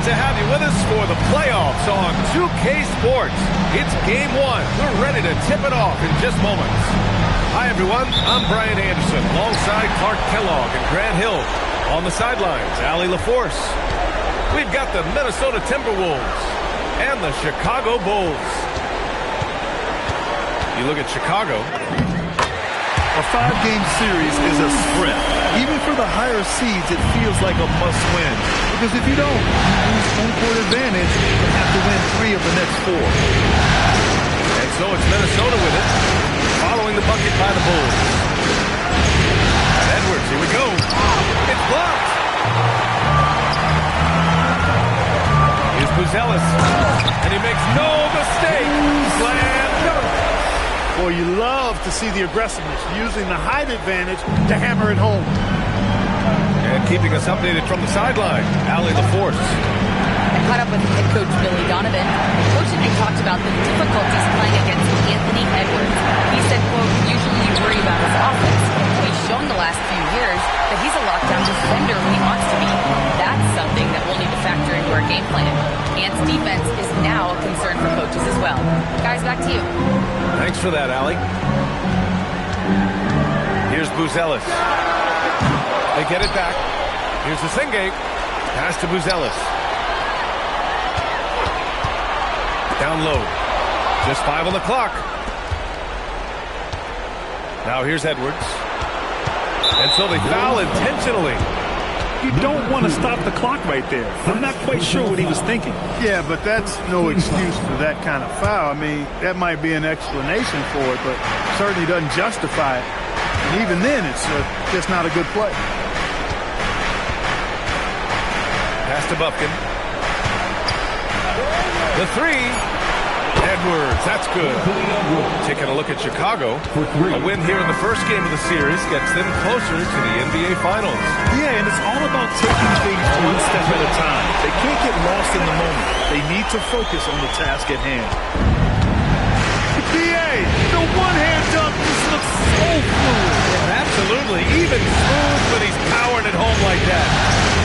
Great to have you with us for the playoffs on 2K Sports. It's game one. We're ready to tip it off in just moments. Hi, everyone. I'm Brian Anderson alongside Clark Kellogg and Grant Hill. On the sidelines, Allie LaForce. We've got the Minnesota Timberwolves and the Chicago Bulls. You look at Chicago. A 5-game series is a sprint. Even for the higher seeds, it feels like a must-win. Because if you don't, you lose home court advantage and have to win 3 of the next 4. And so it's Minnesota with it, following the bucket by the Bulls. Edwards, here we go. It's blocked. Here's Buzelis, and he makes no mistake. Slam dunk. Well, you love to see the aggressiveness, using the height advantage to hammer it home. And keeping us updated from the sideline, Allie LaForce. I caught up with head coach Billy Donovan. Coach and I talked about the difficulties playing against Anthony Edwards. He said, quote, usually you worry about his offense. He's shown the last few years that he's a lockdown defender when he wants to be. That's something that we'll need to factor into our game plan. Ant's defense is now a concern for coaches as well. Guys, back to you. Thanks for that, Allie. Here's Buzelis. They get it back. Here's the Singate. Pass to Buzelis. Down low. Just 5 on the clock. Now here's Edwards. And so they foul intentionally. You don't want to stop the clock right there. I'm not quite sure what he was thinking. Yeah, but that's no excuse for that kind of foul. I mean, that might be an explanation for it, but certainly doesn't justify it. And even then, it's just not a good play. Pass to Bufkin. The 3. Edwards, that's good. Taking a look at Chicago. A win here in the first game of the series gets them closer to the NBA Finals. Yeah, and it's all about taking things one step at a time. They can't get lost in the moment. They need to focus on the task at hand. PA, the one-hand dunk just looks so fluid. Absolutely, even smooth when he's powering it home like that.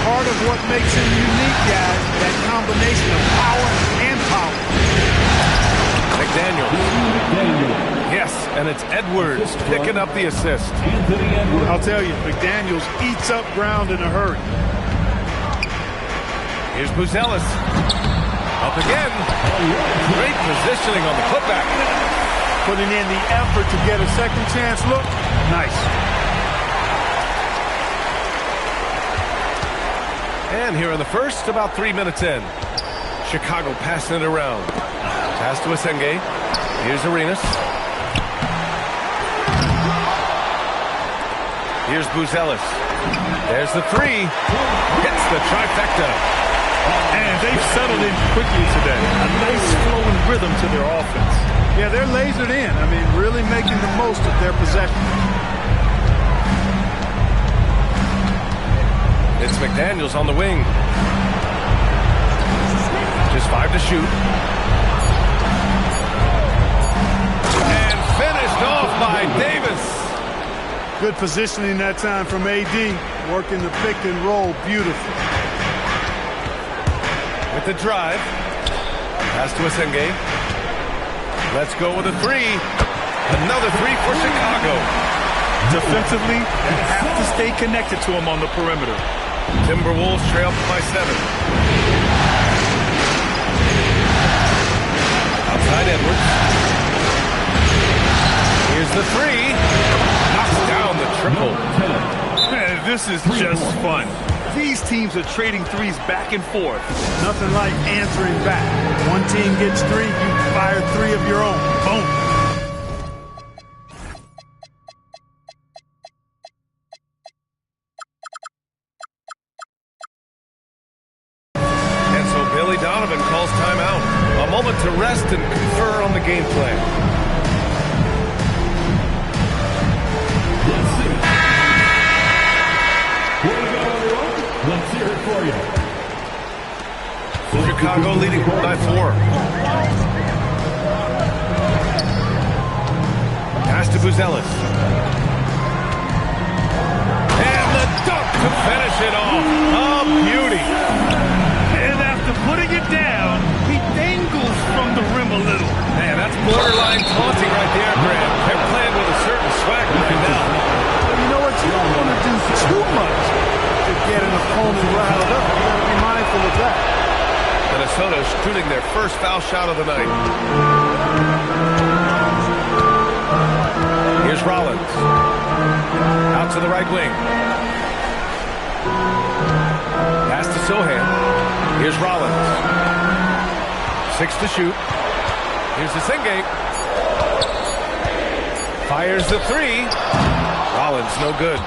Part of what makes him unique, guys, that combination of power and power. McDaniel. Yes, and it's Edwards picking up the assist. I'll tell you, McDaniels eats up ground in a hurry. Here's Buzelis. Up again. Great positioning on the putback. Putting in the effort to get a second chance look. Nice. And here in the first, about 3 minutes in. Chicago passing it around. Pass to Asenge. Here's Arenas. Here's Buzelis. There's the 3. Gets the trifecta. And they've settled in quickly today. A nice flowing rhythm to their offense. Yeah, they're lasered in. I mean, really making the most of their possession. It's McDaniels on the wing. Just 5 to shoot. And finished off by Davis. Good positioning that time from AD. Working the pick and roll beautifully. With the drive. Pass to Asenge. Let's go with a 3. Another 3 for Chicago. Defensively, they have to stay connected to him on the perimeter. Timberwolves trail by 7. Outside Edwards. Here's the 3. Knocks down the triple. Man, this is just fun. These teams are trading threes back and forth. Nothing like answering back. One team gets 3, you fire 3 of your own. Boom. And so Billy Donovan calls timeout. A moment to rest and confer on the game plan. Let's hear it for you. Chicago leading by 4. Pass to Buzelis. And the dunk to finish it off. A beauty. And after putting it down. He dangles from the rim a little. Man, that's borderline taunting right there, Graham. They're playing with a certain swag right now. Well, you know what? You don't want to do too much to get an opponent riled up. You got to be mindful of that. Minnesota shooting their first foul shot of the night. Here's Rollins. Out to the right wing. Pass to Sohan. Here's Rollins. 6 to shoot. Here's the Singate. Fires the 3. Rollins, no good.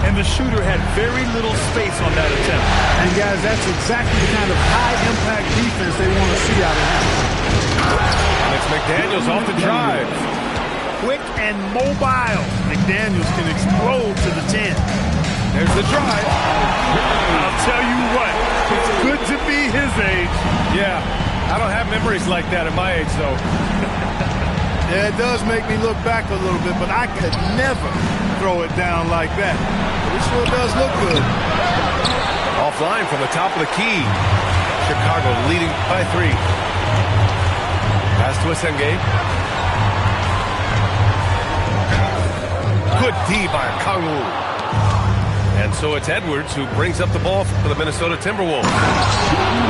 And the shooter had very little space on that attempt. And guys, that's exactly the kind of high-impact defense they want to see out of him. And it's McDaniels off the drive. Quick and mobile. McDaniels can explode to the 10. There's the drive. I'll tell you what, it's good to be his age. Yeah, I don't have memories like that at my age, though. Yeah, it does make me look back a little bit, but I could never throw it down like that. But it sure does look good. Offline from the top of the key. Chicago leading by 3. Pass to Asenge. Good D by Kangwoo. And so it's Edwards who brings up the ball for the Minnesota Timberwolves.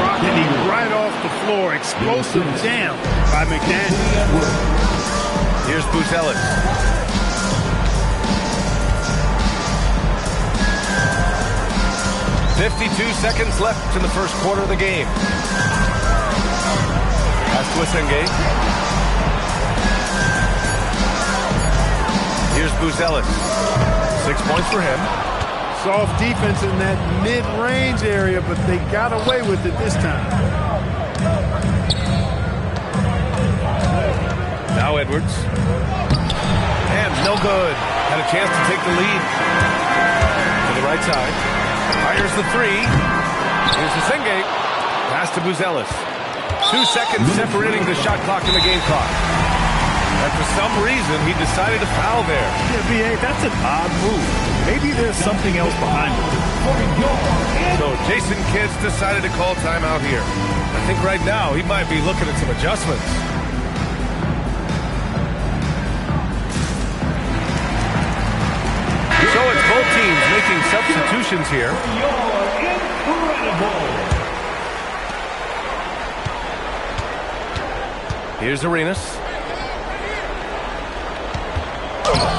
Rocking him right off the floor. Explosive jam by McDaniels. Here's Buzelis. "52 seconds left in the first quarter of the game. Pass to Asenge. Here's Buzelis. 6 points for him. Soft defense in that mid-range area, but they got away with it this time. Now Edwards. And no good. Had a chance to take the lead. To the right side. Fires the 3. Here's the Singate. Pass to Buzelis. 2 seconds separating the shot clock and the game clock. And for some reason, he decided to foul there. Yeah, B.A., that's an odd move. Maybe there's something else behind it. So Jason Kidd's decided to call timeout here. I think right now he might be looking at some adjustments. So it's both teams making substitutions here. Here's Arenas.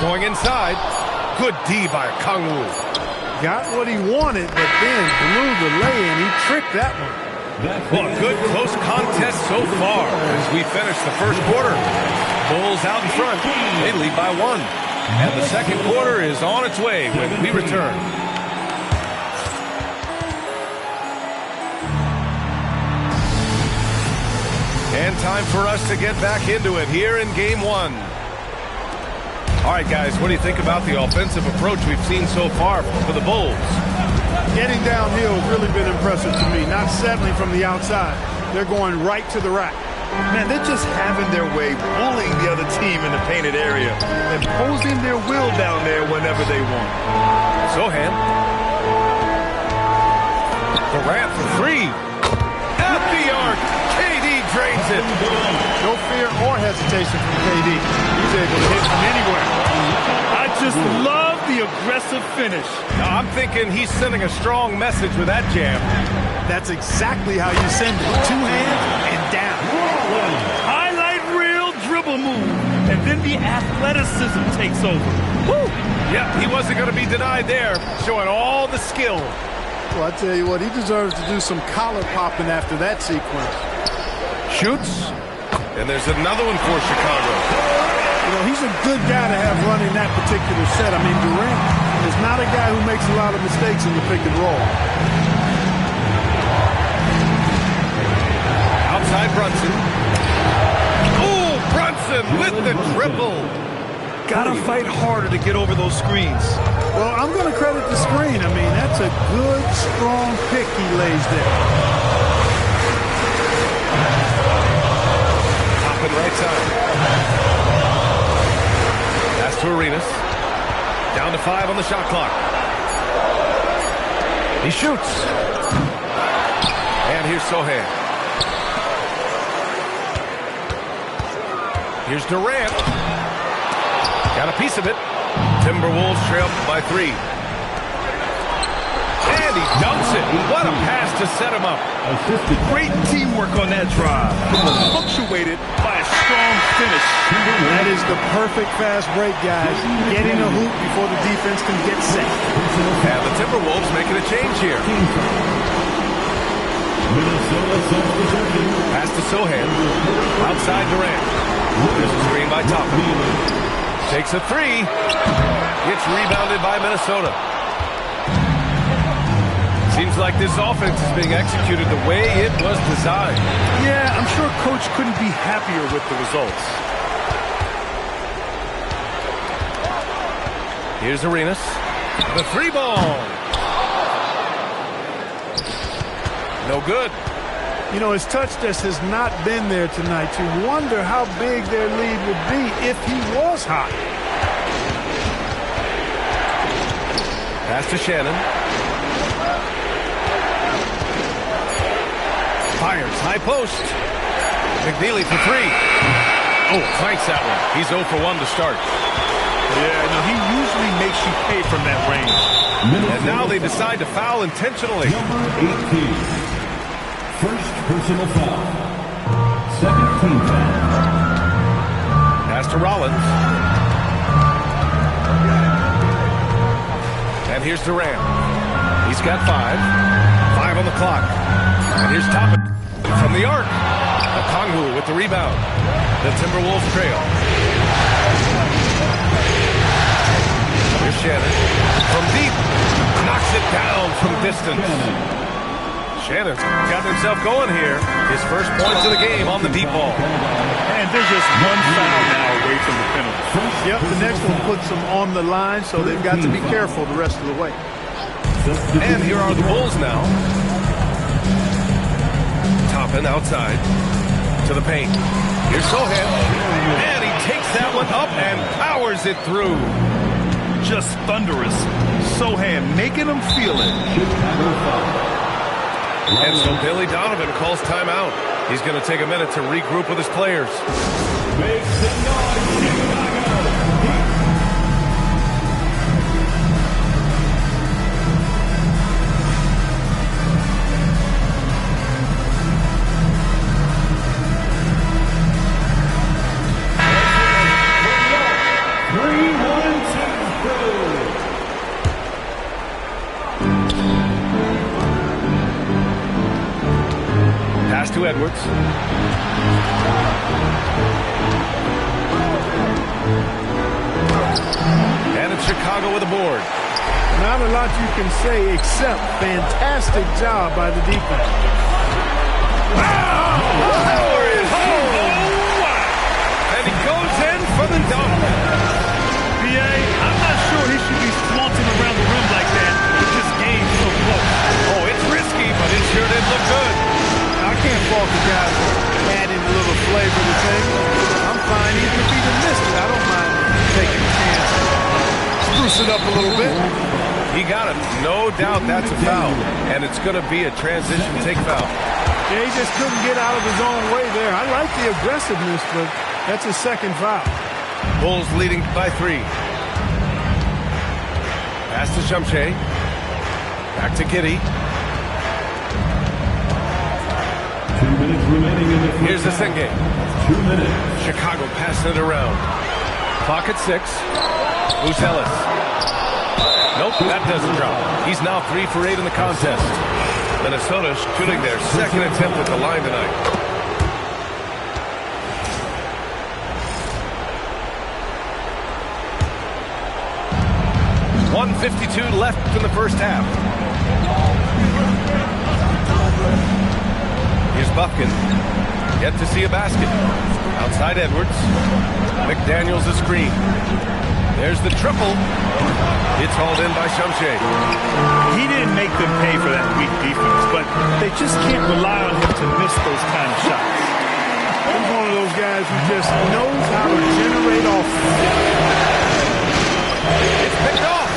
Going inside. Good D by Kangwoo. Got what he wanted, but then blew the lay-in. He tricked that one. Well, a good close contest so far as we finish the first quarter. Bulls out in front. They lead by 1. And the second quarter is on its way when we return. And time for us to get back into it here in Game 1. All right, guys, what do you think about the offensive approach we've seen so far for the Bulls? Getting downhill has really been impressive to me. Not settling from the outside. They're going right to the rack. Man, they're just having their way, bullying the other team in the painted area, imposing their will down there whenever they want. Sohan. Durant for 3. At the arc. KD drains it. No fear or hesitation from KD. He's able to hit from anywhere. I just love the aggressive finish. Now, I'm thinking he's sending a strong message with that jam. That's exactly how you send it. 2 hands and down. Highlight reel dribble move. And then the athleticism takes over. Woo! Yep, he wasn't going to be denied there. Showing all the skill. Well, I tell you what, he deserves to do some collar popping after that sequence. Shoots. And there's another one for Chicago. You know, he's a good guy to have running that particular set. I mean, Durant is not a guy who makes a lot of mistakes in the pick and roll. Outside Brunson. Ooh, Brunson with the triple. Gotta fight harder to get over those screens. Well, I'm going to credit the screen. I mean, that's a good, strong pick he lays there. Top and right side. Pass to Arenas. Down to 5 on the shot clock. He shoots. And here's Sohan. Here's Durant. Got a piece of it. Timberwolves trail by 3. And he dumps it. What a pass to set him up. Great teamwork on that drive. Punctuated by a strong finish. That is the perfect fast break, guys. Getting a hoop before the defense can get set. And the Timberwolves making a change here. Pass to Sohan. Outside Durant. There's a screen by Toppin. Takes a 3. Gets rebounded by Minnesota. Seems like this offense is being executed the way it was designed. Yeah, I'm sure Coach couldn't be happier with the results. Here's Arenas. The 3 ball. No good. You know, his touch test has not been there tonight. You wonder how big their lead would be if he was hot. Pass to Shannon. Fires, high post. McNeely for 3. Oh, cranks that one. He's 0 for 1 to start. Yeah, no, he usually makes you pay from that range. And now they decide to foul intentionally. Number 18. First personal foul. Second team foul. Pass to Rollins. And here's Durant. He's got 5. 5 on the clock. And here's Toppin from the arc. Okongwu with the rebound. The Timberwolves trail. Here's Shannon. From deep. Knocks it down from distance. Shannon's got himself going here. His first points of the game on the deep ball. And there's just one foul now away from the penalty. Yep, the next one puts them on the line, so they've got to be careful the rest of the way. And here are the Bulls now. Toppin outside to the paint. Here's Sohan. And he takes that one up and powers it through. Just thunderous. Sohan making them feel it. And so Billy Donovan calls timeout. He's going to take a minute to regroup with his players. Make some noise, Chicago. Pass to Edwards. And it's Chicago with a board. Not a lot you can say except fantastic job by the defense. Power is and he goes in for the dunk. B.A., I'm not sure he should be flaunting around the rim like that with this game so close. Oh, it's risky, but it sure did look good. I can't fault the guys for adding a little flavor to things. I'm fine even if he missed it. I don't mind taking a chance. Spruce it up a little bit. He got it. No doubt that's a foul. And it's going to be a transition take foul. Yeah, he just couldn't get out of his own way there. I like the aggressiveness, but that's his second foul. Bulls leading by 3. Pass to Shumshay. Back to Giddey. 2 minutes remaining in the first. Here's the Senge. 2 minutes. Chicago passing it around. Clock at 6. Who's Ellis? Nope, that doesn't drop. He's now 3 for 8 in the contest. Minnesota shooting their second attempt at the line tonight. .152 left in the first half. Here's Buffkin. Yet to see a basket. Outside Edwards. McDaniels a screen. There's the triple. It's hauled in by Shumshay. He didn't make them pay for that weak defense, but they just can't rely on him to miss those kind of shots. He's one of those guys who just knows how to generate offense. It's picked off.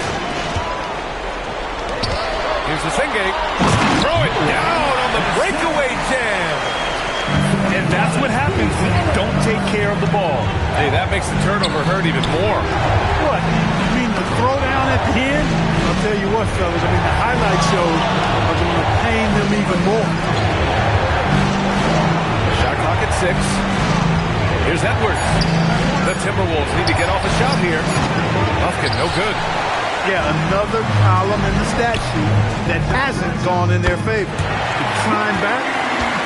Here's the Senge. Throw it down on the breakaway jam. And that's what happens when you don't take care of the ball. Hey, that makes the turnover hurt even more. What? You mean the throwdown at the end? I'll tell you what, fellas. I mean, the highlight shows are going to pain them even more. Shot clock at 6. Here's Edwards. The Timberwolves need to get off a shot here. Buffkin, no good. Yeah, another column in the stat sheet that hasn't gone in their favor. To climb back,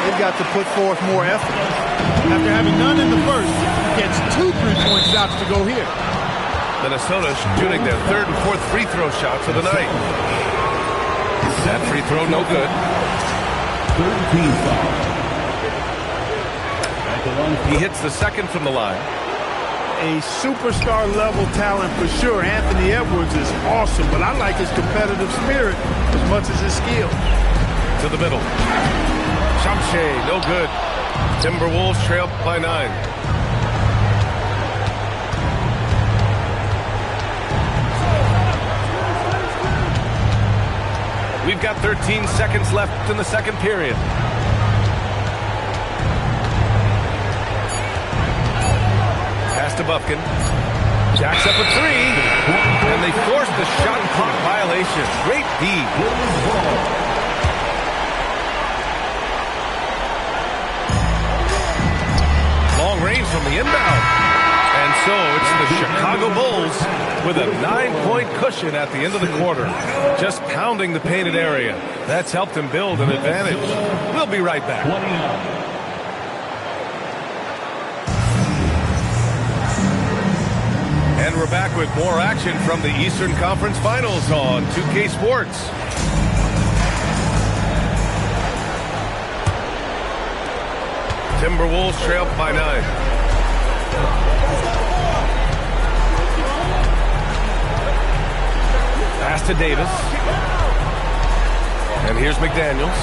they've got to put forth more effort. After having none in the first, gets 2 3-point shots to go here. Minnesota shooting their 3rd and 4th free throw shots of the night. That free throw no good. 13 foul. He hits the 2nd from the line. A superstar level talent for sure. Anthony Edwards is awesome, but I like his competitive spirit as much as his skill. To the middle. Shamshe, no good. Timberwolves trail by 9. We've got 13 seconds left in the 2nd period. Pass to Buffkin. Jacks up a 3. And they force the shot clock violation. Great D. Long range from the inbound. And so it's the Chicago Bulls with a 9-point cushion at the end of the quarter. Just pounding the painted area. That's helped them build an advantage. We'll be right back. And we're back with more action from the Eastern Conference Finals on 2K Sports. Timberwolves trail by 9. Pass to Davis. And here's McDaniels.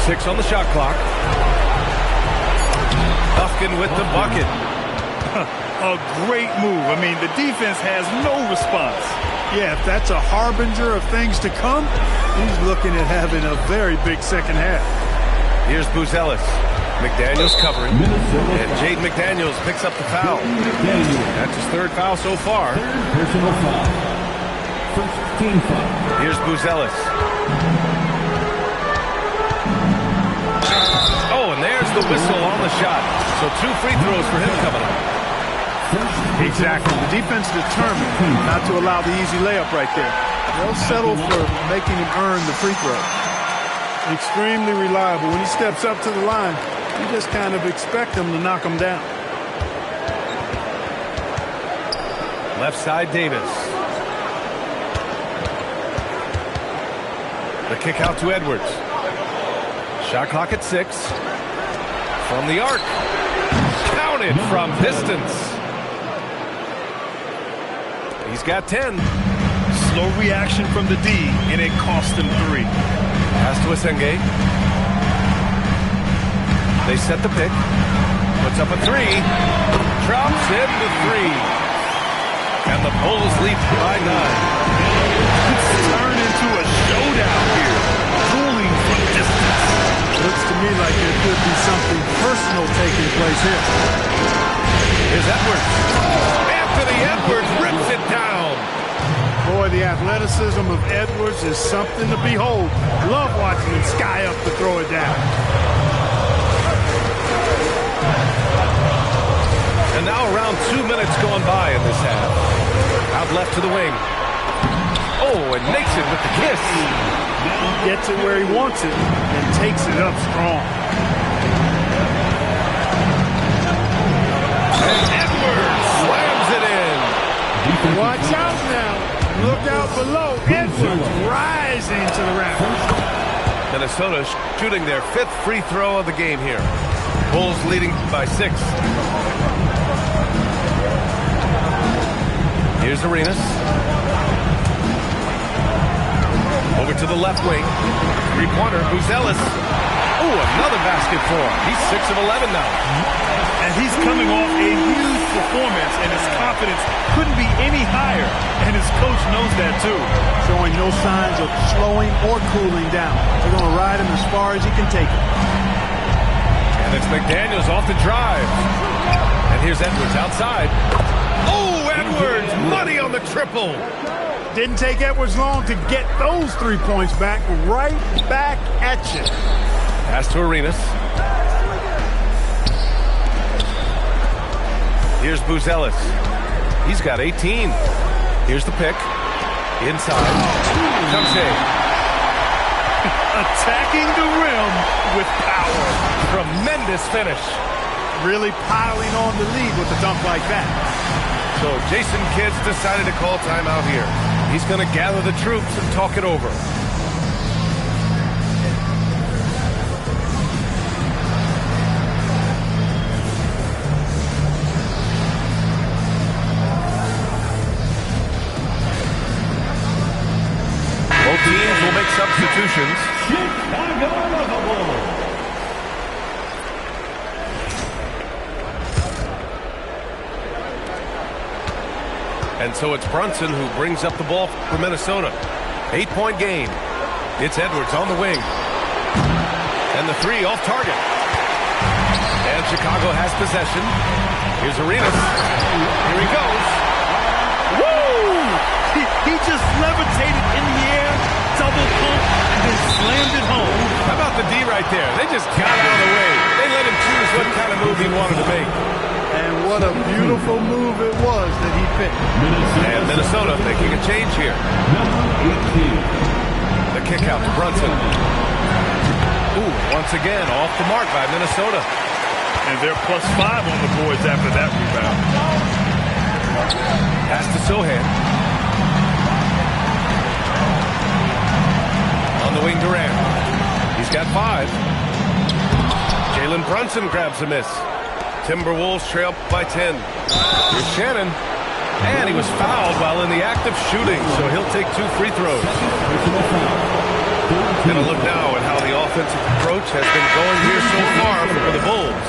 6 on the shot clock. Buffkin with the bucket. A great move. I mean, the defense has no response. Yeah, if that's a harbinger of things to come, he's looking at having a very big second half. Here's Buzelis. McDaniels covering. And Jaden McDaniels picks up the foul. That's his 3rd foul so far. Personal foul. First team foul. Here's Buzelis. Oh, and there's the whistle on the shot. So 2 free throws for him coming up. Exactly. The defense determined not to allow the easy layup right there. They'll settle for making him earn the free throw. Extremely reliable. When he steps up to the line, you just kind of expect him to knock him down. Left side, Davis. The kick out to Edwards. Shot clock at 6. From the arc. Counted from distance. He's got 10. Slow reaction from the D, and it cost him 3. Pass to Asenge. They set the pick. Puts up a 3. Drops in the 3. And the Bulls lead by 9. It's turned into a showdown here. Dueling from distance. Looks to me like there could be something personal taking place here. Here's Edwards. Anthony Edwards rips it down. Boy, the athleticism of Edwards is something to behold. Love watching him sky up to throw it down. And now around 2 minutes going by in this half. Out left to the wing. Oh, and makes it with the kiss. He gets it where he wants it and takes it up strong. And Edwards slams it in. Watch out now. Look out below. Edwards rising to the rack. Minnesota shooting their 5th free throw of the game here. Bulls leading by 6. Here's Arenas. Over to the left wing. 3-pointer, Buzelis. Oh, another basket for him. He's 6 of 11 now. And he's coming off a huge performance, and his confidence couldn't be any higher. And his coach knows that, too. Showing no signs of slowing or cooling down. They're going to ride him as far as he can take it. And And it's McDaniels off the drive. And here's Edwards outside. Oh, Edwards! Money on the triple. Didn't take Edwards long to get those 3 points back. Right back at you. Pass to Arenas. Here's Buzelis. He's got 18. Here's the pick. Inside. Comes in. Attacking the rim with power. Tremendous finish. Really piling on the lead with a dunk like that. So Jason Kidd's decided to call timeout here. He's going to gather the troops and talk it over. Both teams will make substitutions. And so it's Brunson who brings up the ball for Minnesota. 8-point game. It's Edwards on the wing. And the three off target. And Chicago has possession. Here's Arenas. Here he goes. Woo! He just levitated in the air, double pump, and then slammed it home. How about the D right there? They just got out of the way. They let him choose what kind of move he wanted to make. And what a beautiful move it was that he picked. And Minnesota making a change here. The kick out to Brunson. Ooh, once again, off the mark by Minnesota. And they're +5 on the boards after that rebound. Pass to Sohan. On the wing, Durant. He's got 5. Jalen Brunson grabs a miss. Timberwolves trail by 10. Here's Shannon. And he was fouled while in the act of shooting, so he'll take 2 free throws. And a look now at how the offensive approach has been going here so far for the Bulls.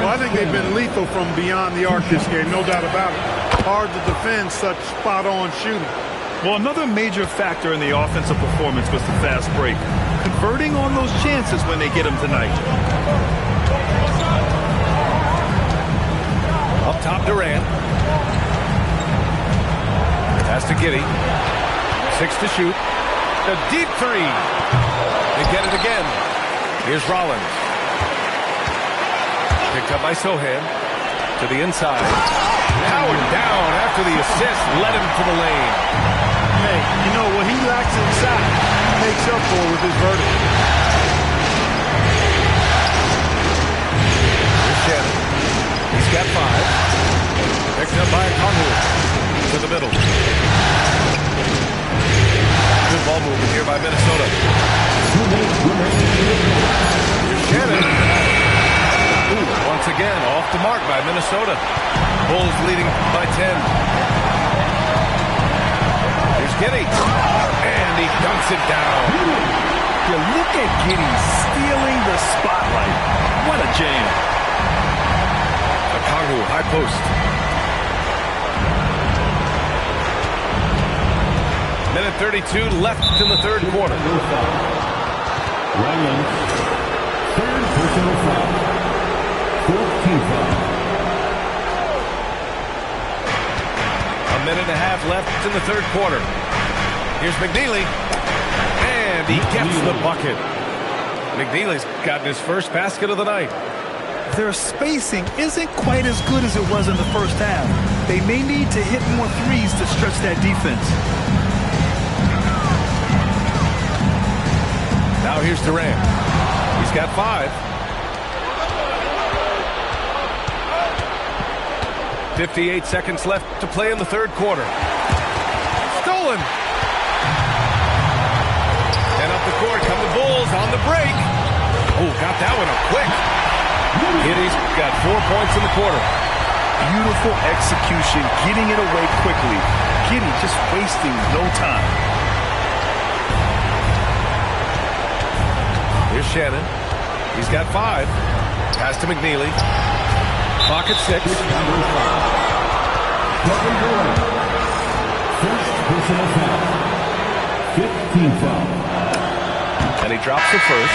Well, I think they've been lethal from beyond the arc this game, no doubt about it. Hard to defend such spot-on shooting. Well, another major factor in the offensive performance was the fast break. Converting on those chances when they get them tonight. Up top, Durant. Pass to Giddey. 6 to shoot. The deep 3. They get it again. Here's Rollins. Picked up by Sohan. To the inside. Howard down after the assist. Led him to the lane. Hey, you know, what he lacks inside, he makes up for with his vertical. Here's Shannon. He's got 5. Picked up by Conwood. To the middle. Good ball movement here by Minnesota. Here's Shannon. Ooh, once again, off the mark by Minnesota. Bulls leading by 10. Here's Giddey. And he dunks it down. You look at Giddey stealing the spotlight. What a jam. Okongwu, high post. Minute 32 left in the third quarter. Ryan, third personal foul. 14th foul. A minute and a half left in the third quarter. Here's McNeely. And he gets the bucket. McNeely's gotten his first basket of the night. Their spacing isn't quite as good as it was in the first half. They may need to hit more threes to stretch that defense. Now here's Durant. He's got 5. 58 seconds left to play in the third quarter. Stolen. And up the court come the Bulls on the break. Oh, got that one up quick. Giddey's got 4 points in the quarter. Beautiful execution, getting it away quickly. Giddey just wasting no time. Here's Shannon. He's got 5. Pass to McNeely. Clock at 6. First personal foul. 15th foul. And he drops it first.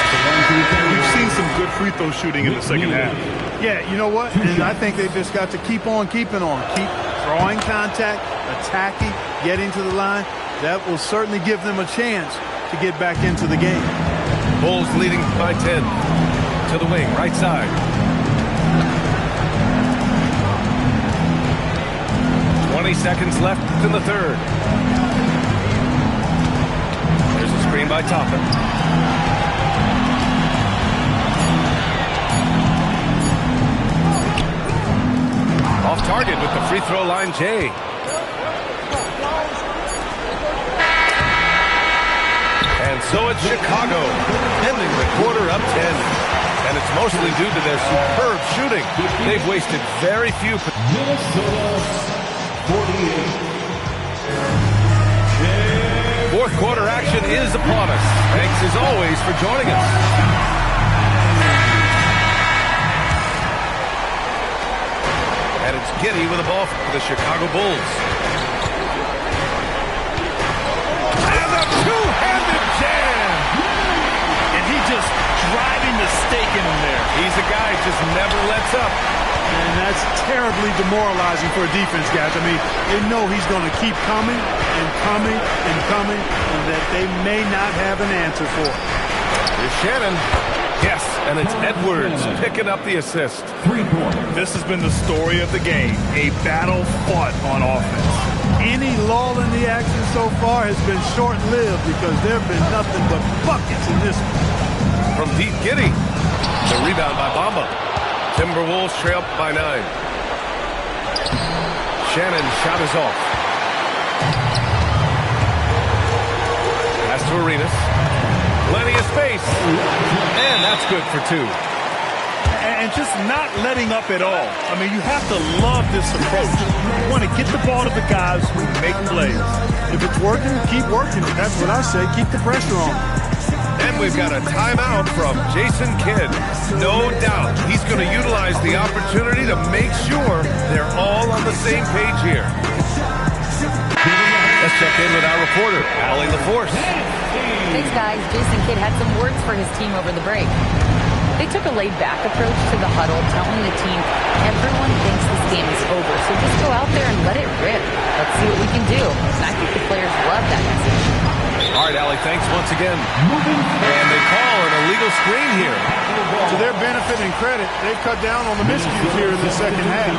We've seen some good free throw shooting in the second half. Yeah, you know what? And I think they just got to keep on keeping on. Keep drawing contact, attacking, getting to the line. That will certainly give them a chance to get back into the game. Bulls leading by 10. To the wing, right side. 20 seconds left in the third. There's a screen by Toppin. Off target with the free throw line, Jay. And so it's Chicago, ending the quarter up 10. And it's mostly due to their superb shooting. They've wasted very few. Minnesota 48. Fourth quarter action is upon us. Thanks as always for joining us. And it's Giddey with the ball for the Chicago Bulls. And a two-handed jam! And he just driving the stake in him there. He's a guy who just never lets up. And that's terribly demoralizing for a defense, guys. I mean, they know he's going to keep coming and coming and coming, and that they may not have an answer for it. Here's Shannon. Yes, and it's Edwards picking up the assist. 3-point. This has been the story of the game, a battle fought on offense. Any lull in the action so far has been short-lived because there have been nothing but buckets in this one. From Pete Giddey. The rebound by Bamba. Timberwolves trail by 9. Shannon's shot is off. Pass to Arenas. Plenty of space. And that's good for 2. And just not letting up at all. I mean, you have to love this approach. You want to get the ball to the guys who make plays. If it's working, keep working it. That's what I say. Keep the pressure on. And we've got a timeout from Jason Kidd. No doubt he's going to utilize the opportunity to make sure they're all on the same page here. Let's check in with our reporter, Allie LaForce. Thanks, guys. Jason Kidd had some words for his team over the break. They took a laid-back approach to the huddle, telling the team, everyone thinks this game is over, so just go out there and let it rip. Let's see what we can do. And I think the players love that message. All right, Allie, thanks once again. And they call an illegal screen here. To their benefit and credit, they've cut down on the miscues here in the second half.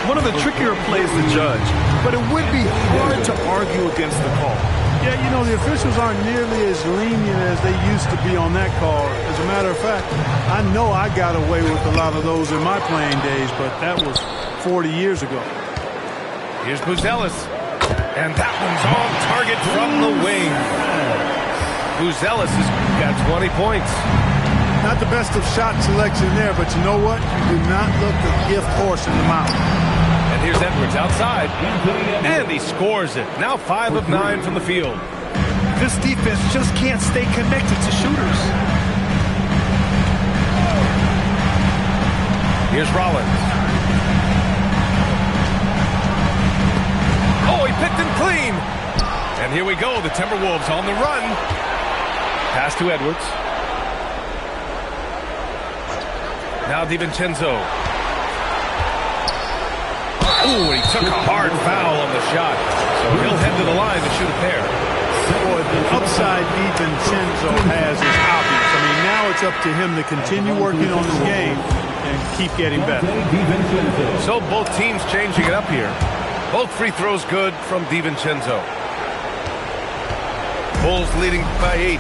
One of the trickier plays to judge, but it would be hard to argue against the call. Yeah, you know, the officials aren't nearly as lenient as they used to be on that call. As a matter of fact, I know I got away with a lot of those in my playing days, but that was 40 years ago. Here's Buzelis. And that one's on target from the wing. Buzelis has got 20 points. Not the best of shot selection there, but you know what? You do not look the gift horse in the mouth. And here's Edwards outside. And he scores it. Now 5 of 9 from the field. This defense just can't stay connected to shooters. Here's Rollins. Oh, he picked him clean. And here we go. The Timberwolves on the run. Pass to Edwards. Now DiVincenzo. Ooh, he took a hard foul on the shot. So he'll head to the line to shoot a pair. Boy, the upside DiVincenzo has is obvious. I mean, now it's up to him to continue working on his game and keep getting better. So both teams changing it up here. Both free throws good from DiVincenzo. Bulls leading by 8.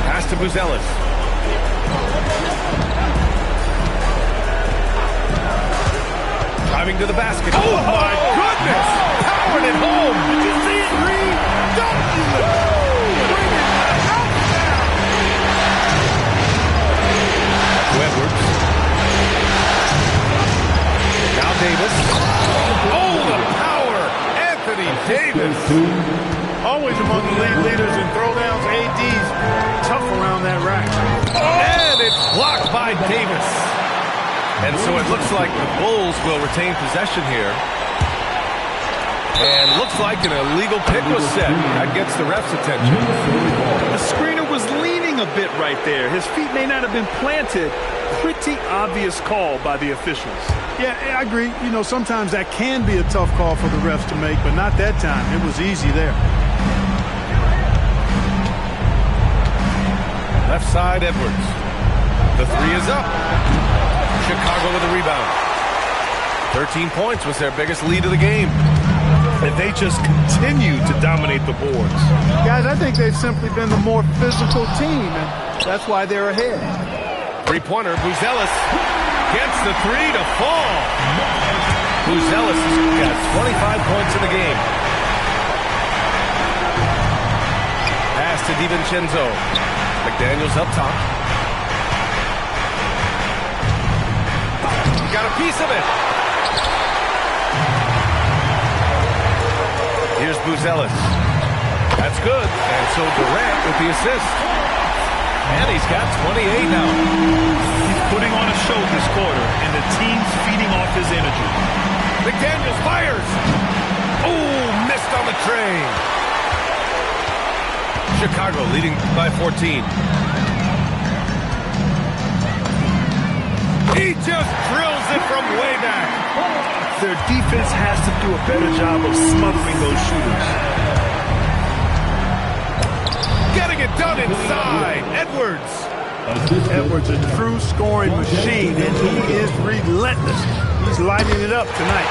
Pass to Buzelis. Driving to the basket. Oh, my goodness! Powered it home! Did you see it, Reed? Don't you bring it out now! Edwards. Now Davis. Oh, the power! Anthony Davis. Always among the league leaders in throwdowns. AD's tough around that rack. And it's blocked by Davis. And so it looks like the Bulls will retain possession here. And looks like an illegal pick was set. That gets the ref's attention. The screener was leaning a bit right there. His feet may not have been planted. Pretty obvious call by the officials. Yeah, I agree. You know, sometimes that can be a tough call for the refs to make, but not that time. It was easy there. Left side, Edwards. The three is up. Chicago with a rebound. 13 points was their biggest lead of the game. And they just continue to dominate the boards. Guys, I think they've simply been the more physical team, and that's why they're ahead. Three-pointer, Buzelis gets the three to fall. Buzelis has got 25 points in the game. Pass to DiVincenzo. McDaniels up top. Got a piece of it. Here's Buzelis. That's good. And so Durant with the assist. And he's got 28 now. He's putting on a show this quarter, and the team's feeding off his energy. McDaniels fires. Oh, missed on the train. Chicago leading by 14. He just drills it from way back. Their defense has to do a better job of smothering those shooters. Getting it done inside. Edwards. Edwards, a true scoring machine, and he is relentless. He's lighting it up tonight.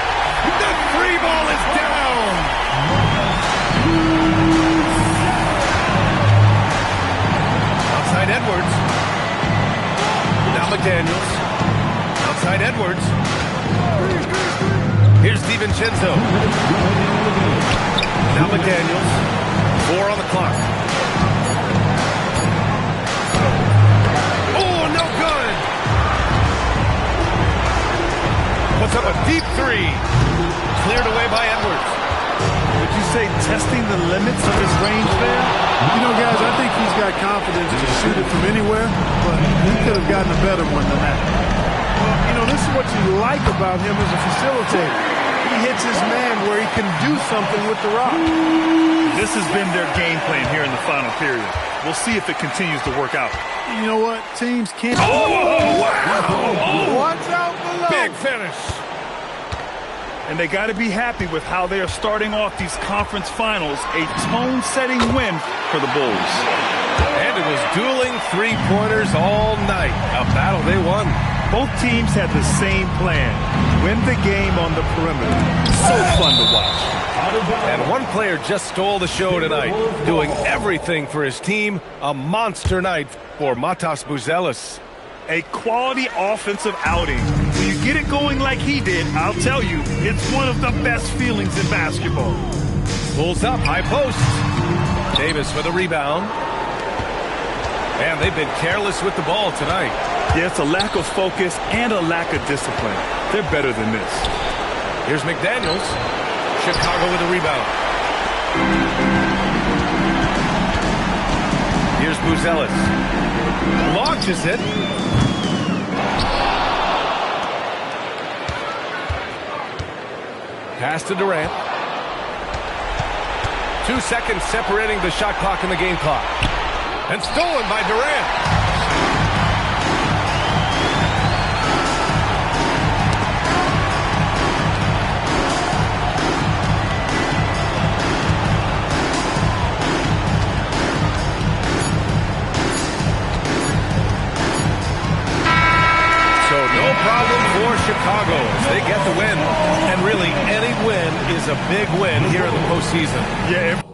The free ball is down. Outside Edwards. Now McDaniels. Outside Edwards. Here's DiVincenzo. Now McDaniels. 4 on the clock. Oh, no good. Puts up a deep three. Cleared away by Edwards. Would you say testing the limits of his range there? You know, guys, I think he's got confidence to shoot it from anywhere, but he could have gotten a better one than that. Well, you know, this is what you like about him as a facilitator. He hits his man where he can do something with the rock. This has been their game plan here in the final period. We'll see if it continues to work out. You know what? Teams can't... Oh, wow! Watch out below! Big finish. And they got to be happy with how they are starting off these conference finals. A tone-setting win for the Bulls. And it was dueling three-pointers all night. A battle they won. Both teams had the same plan. Win the game on the perimeter. So fun to watch. And one player just stole the show tonight, doing everything for his team. A monster night for Matas Buzelis. A quality offensive outing. When you get it going like he did, I'll tell you, it's one of the best feelings in basketball. Pulls up, high post. Davis with a rebound. And they've been careless with the ball tonight. Yeah, it's a lack of focus and a lack of discipline. They're better than this. Here's McDaniels. Chicago with a rebound. Here's Buzelis. Launches it. Pass to Durant. 2 seconds separating the shot clock and the game clock. And stolen by Durant. Problem for Chicago as they get the win. And really, any win is a big win here in the postseason. Yeah.